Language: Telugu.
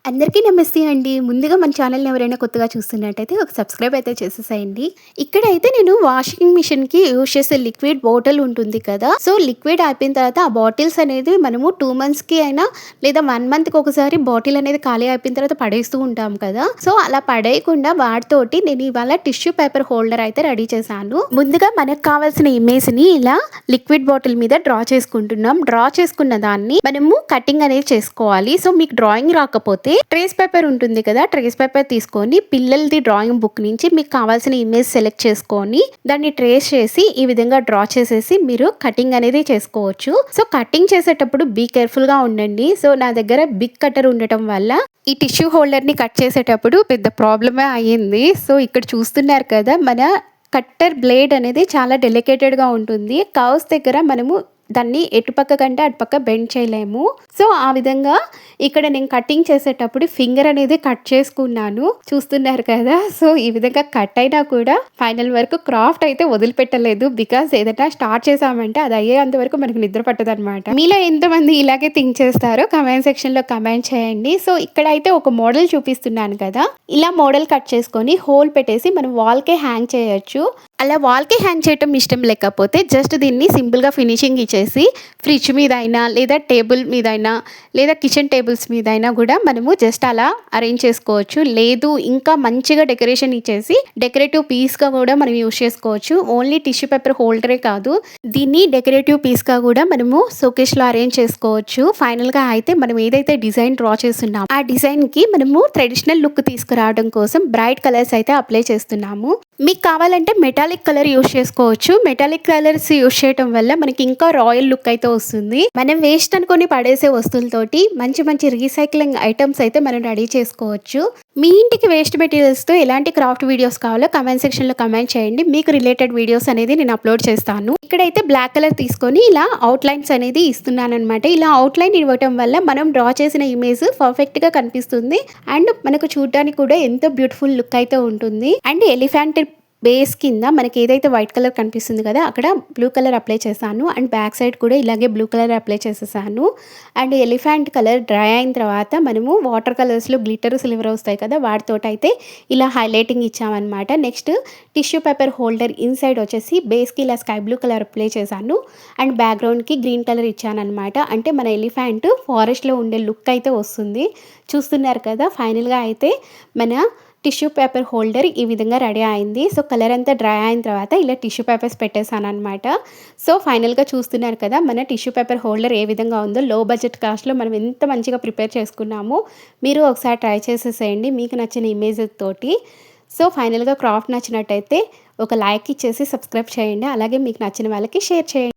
అందరికీ నమస్తే అండి. ముందుగా మన ఛానల్‌ని ఎవరైనా కొత్తగా చూస్తున్నట్టయితే ఒక సబ్స్క్రైబ్ అయితే చేసేసేయండి. ఇక్కడైతే నేను వాషింగ్ మిషన్‌కి యూజ్ చేసే లిక్విడ్ బాటిల్ ఉంటుంది కదా! సో, లిక్విడ్ అయిపోయిన తర్వాత ఆ బాటిల్స్ అనేది మనము 2 మంత్స్‌కి అయినా లేదా 1 మంత్‌కి ఒకసారి బాటిల్ అనేది ఖాళీ అయిపోయిన తర్వాత పడేస్తూ ఉంటాం కదా! సో, అలా పడేయకుండా వాటితోటి నేను ఇవాళ టిష్యూ పేపర్ హోల్డర్ అయితే రెడీ చేశాను. ముందుగా మనకు కావాల్సిన ఇమేజ్‌ని ఇలా లిక్విడ్ బాటిల్ మీద డ్రా చేసుకుంటున్నాం. డ్రా చేసుకున్న దాన్ని మనము కటింగ్ అనేది చేసుకోవాలి. సో, మీకు డ్రాయింగ్ రాకపోతే ట్రేస్ పేపర్ ఉంటుంది కదా, ట్రేస్ పేపర్ తీసుకొని పిల్లలది డ్రాయింగ్ బుక్ నుంచి మీకు కావాల్సిన ఇమేజ్ సెలెక్ట్ చేసుకొని దాన్ని ట్రేస్ చేసి ఈ విధంగా డ్రా చేసేసి మీరు కటింగ్ అనేది చేసుకోవచ్చు. సో కటింగ్ చేసేటప్పుడు బీ కేర్ఫుల్ గా ఉండండి. సో నా దగ్గర బిగ్ కటర్ ఉండటం వల్ల ఈ టిష్యూ హోల్డర్ ని కట్ చేసేటప్పుడు పెద్ద ప్రాబ్లమే అయ్యింది. సో ఇక్కడ చూస్తున్నారు కదా, మన కట్టర్ బ్లేడ్ అనేది చాలా డెలికేటెడ్గా ఉంటుంది. కర్వ్స్ దగ్గర మనము దాన్ని ఎటుపక్క కంటే అటుపక్క బెండ్ చేయలేము. సో ఆ విధంగా ఇక్కడ నేను కటింగ్ చేసేటప్పుడు ఫింగర్ అనేది కట్ చేసుకున్నాను, చూస్తున్నారు కదా. సో ఈ విధంగా కట్ అయినా కూడా ఫైనల్ వరకు క్రాఫ్ట్ అయితే వదిలిపెట్టలేదు. బికాస్ ఏదైనా స్టార్ట్ చేసామంటే అది అయ్యేంత వరకు మనకు నిద్ర పట్టదు అనమాట. మీలో ఎంతమంది ఇలాగే థింక్ చేస్తారో కమెంట్ సెక్షన్ లో కమెంట్ చేయండి. సో ఇక్కడ అయితే ఒక మోడల్ చూపిస్తున్నాను కదా, ఇలా మోడల్ కట్ చేసుకొని హోల్ పెట్టేసి మనం వాల్ కే హ్యాంగ్ చేయొచ్చు. అలా వాల్కి హ్యాంగ్ చేయటం ఇష్టం లేకపోతే జస్ట్ దీన్ని సింపుల్గా ఫినిషింగ్ ఇచ్చేసి ఫ్రిడ్జ్ మీద అయినా లేదా టేబుల్ మీద అయినా లేదా కిచెన్ టేబుల్స్ మీద అయినా కూడా మనము జస్ట్ అలా అరేంజ్ చేసుకోవచ్చు. లేదు ఇంకా మంచిగా డెకరేషన్ ఇచ్చేసి డెకరేటివ్ పీస్గా కూడా మనం యూజ్ చేసుకోవచ్చు. ఓన్లీ టిష్యూ పేపర్ హోల్డరే కాదు, దీన్ని డెకరేటివ్ పీస్గా కూడా మనము షోకేస్లో అరేంజ్ చేసుకోవచ్చు. ఫైనల్గా అయితే మనం ఏదైతే డిజైన్ డ్రా చేస్తున్నామో ఆ డిజైన్కి మనము ట్రెడిషనల్ లుక్ తీసుకురావడం కోసం బ్రైట్ కలర్స్ అయితే అప్లై చేస్తున్నాము. మీకు కావాలంటే మెటాలిక్ కలర్ యూస్ చేసుకోవచ్చు. మెటాలిక్ కలర్స్ యూస్ చేయడం వల్ల మనకి ఇంకా రాయల్ లుక్ అయితే వస్తుంది. మనం వేస్ట్ అనుకొని పడేసే వస్తువులతోటి మంచి మంచి రీసైక్లింగ్ ఐటమ్స్ అయితే మనం రెడీ చేసుకోవచ్చు. మీ ఇంటికి వేస్ట్ మెటీరియల్స్తో ఎలాంటి క్రాఫ్ట్ వీడియోస్ కావాలో కమెంట్ సెక్షన్లో కమెంట్ చేయండి. మీకు రిలేటెడ్ వీడియోస్ అనేది నేను అప్లోడ్ చేస్తాను. ఇక్కడైతే బ్లాక్ కలర్ తీసుకొని ఇలా అవుట్లైన్స్ అనేది ఇస్తున్నాను అనమాట. ఇలా అవుట్లైన్ ఇవ్వటం వల్ల మనం డ్రా చేసిన ఇమేజ్ పర్ఫెక్ట్గా కనిపిస్తుంది అండ్ మనకు చూడడానికి కూడా ఎంతో బ్యూటిఫుల్ లుక్ అయితే ఉంటుంది. అండ్ ఎలిఫెంట్ బేస్ కింద మనకి ఏదైతే వైట్ కలర్ కనిపిస్తుంది కదా అక్కడ బ్లూ కలర్ అప్లై చేశాను అండ్ బ్యాక్ సైడ్ కూడా ఇలాగే బ్లూ కలర్ అప్లై చేసేసాను. అండ్ ఎలిఫెంట్ కలర్ డ్రై అయిన తర్వాత మనము వాటర్ కలర్స్లో గ్లిటర్ సిల్వర్ వస్తాయి కదా, వాటితో అయితే ఇలా హైలైటింగ్ ఇచ్చామన్నమాట. Next tissue paper holder inside వచ్చేసి బేస్కి ఇలా స్కై బ్లూ కలర్ అప్లై చేశాను అండ్ బ్యాక్గ్రౌండ్కి గ్రీన్ కలర్ ఇచ్చాను అనమాట. అంటే మన ఎలిఫెంట్ ఫారెస్ట్లో ఉండే లుక్ అయితే వస్తుంది. చూస్తున్నారు కదా, ఫైనల్గా అయితే మన టిష్యూ పేపర్ హోల్డర్ ఈ విధంగా రెడీ అయింది. సో కలర్ అంతా డ్రై అయిన తర్వాత ఇలా టిష్యూ పేపర్స్ పెట్టేశాను అనమాట. సో ఫైనల్గా చూస్తున్నారు కదా మన టిష్యూ పేపర్ హోల్డర్ ఏ విధంగా ఉందో. లో బడ్జెట్ కాస్ట్లో మనం ఎంత మంచిగా ప్రిపేర్ చేసుకున్నామో మీరు ఒకసారి ట్రై చేసేసేయండి మీకు నచ్చిన ఇమేజెస్ తోటి. సో ఫైనల్గా క్రాఫ్ట్ నచ్చినట్టయితే ఒక లైక్ ఇచ్చేసి సబ్స్క్రైబ్ చేయండి. అలాగే మీకు నచ్చిన వాళ్ళకి షేర్ చేయండి.